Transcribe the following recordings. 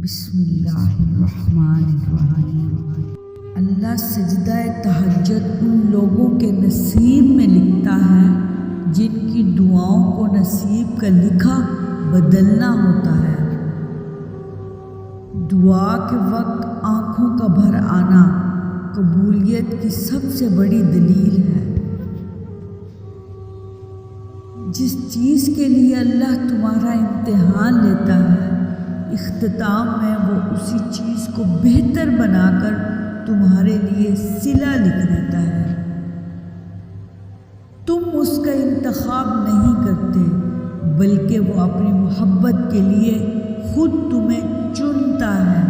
بسم اللہ الرحمن الرحیم۔ اللہ سجدہ تہجد ان لوگوں کے نصیب میں لکھتا ہے جن کی دعاؤں کو نصیب کا لکھا بدلنا ہوتا ہے۔ دعا کے وقت آنکھوں کا بھر آنا قبولیت کی سب سے بڑی دلیل ہے۔ جس چیز کے لیے اللہ تمہارا امتحان لیتا ہے، اختتام میں وہ اسی چیز کو بہتر بنا کر تمہارے لیے صلہ لکھ دیتا ہے۔ تم اس کا انتخاب نہیں کرتے، بلکہ وہ اپنی محبت کے لیے خود تمہیں چنتا ہے۔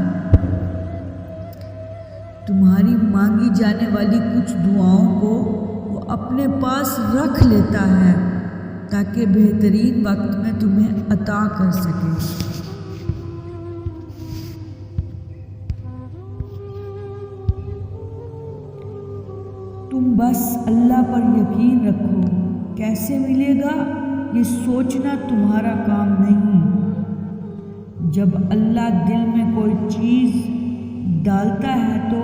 تمہاری مانگی جانے والی کچھ دعاؤں کو وہ اپنے پاس رکھ لیتا ہے تاکہ بہترین وقت میں تمہیں عطا کر سکے۔ تم بس اللہ پر یقین رکھو، کیسے ملے گا یہ سوچنا تمہارا کام نہیں۔ جب اللہ دل میں کوئی چیز ڈالتا ہے تو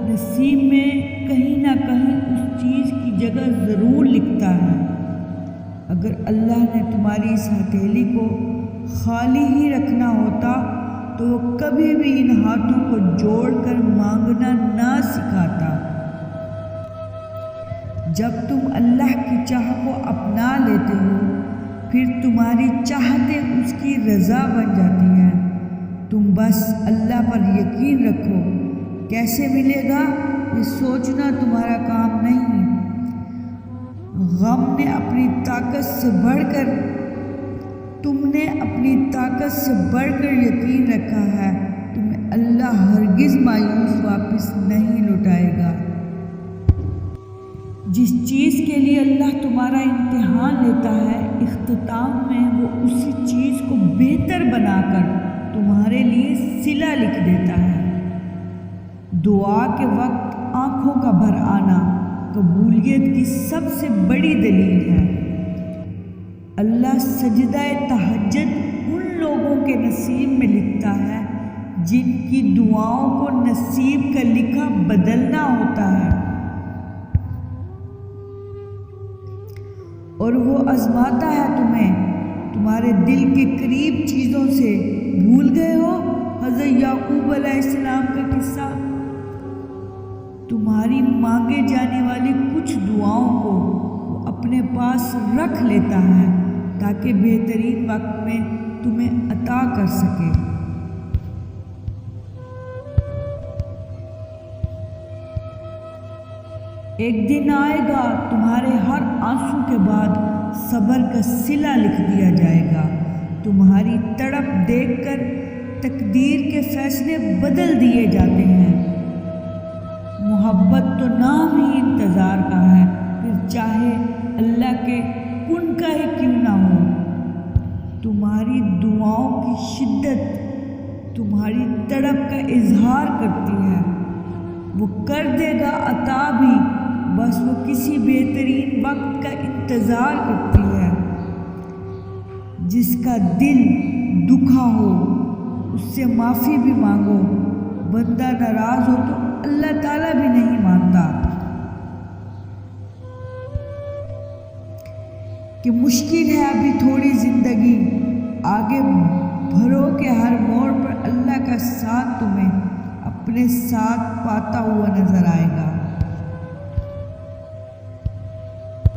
نصیب میں کہیں نہ کہیں اس چیز کی جگہ ضرور لکھتا ہے۔ اگر اللہ نے تمہاری اس ہتھیلی کو خالی ہی رکھنا ہوتا تو وہ کبھی بھی ان ہاتھوں کو جوڑ کر مانگنا نہ سکھاتا۔ جب تم اللہ کی چاہ کو اپنا لیتے ہو، پھر تمہاری چاہتیں اس کی رضا بن جاتی ہیں۔ تم بس اللہ پر یقین رکھو، کیسے ملے گا یہ سوچنا تمہارا کام نہیں۔ تم نے اپنی طاقت سے بڑھ کر یقین رکھا ہے، تمہیں اللہ ہرگز مایوس واپس نہیں لوٹائے گا۔ جس چیز کے لیے اللہ تمہارا امتحان لیتا ہے، اختتام میں وہ اسی چیز کو بہتر بنا کر تمہارے لیے صلہ لکھ دیتا ہے۔ دعا کے وقت آنکھوں کا بھر آنا قبولیت کی سب سے بڑی دلیل ہے۔ اللہ سجدہ تہجد ان لوگوں کے نصیب میں لکھتا ہے جن کی دعاؤں کو نصیب کا لکھا بدلنا ہوتا ہے، اور وہ آزماتا ہے تمہیں۔ تمہارے دل کے قریب چیزوں سے بھول گئے ہو حضرت یعقوب علیہ السلام کا قصہ۔ تمہاری مانگے جانے والی کچھ دعاؤں کو وہ اپنے پاس رکھ لیتا ہے تاکہ بہترین وقت میں تمہیں عطا کر سکے۔ ایک دن آئے گا تمہارے ہر آنسو کے بعد صبر کا صلہ لکھ دیا جائے گا۔ تمہاری تڑپ دیکھ کر تقدیر کے فیصلے بدل دیے جاتے ہیں۔ محبت تو نام ہی انتظار کا ہے، پھر چاہے اللہ کے کن کا ہی کیوں نہ ہو۔ تمہاری دعاؤں کی شدت تمہاری تڑپ کا اظہار کرتی ہے۔ وہ کر دے گا عطا بھی، بس وہ کسی بہترین وقت کا انتظار کرتی ہے۔ جس کا دل دکھا ہو اس سے معافی بھی مانگو۔ بندہ ناراض ہو تو اللہ تعالیٰ بھی نہیں مانتا کہ مشکل ہے ابھی تھوڑی زندگی، آگے بڑھو کہ ہر موڑ پر اللہ کا ساتھ تمہیں اپنے ساتھ پاتا ہوا نظر آئے گا۔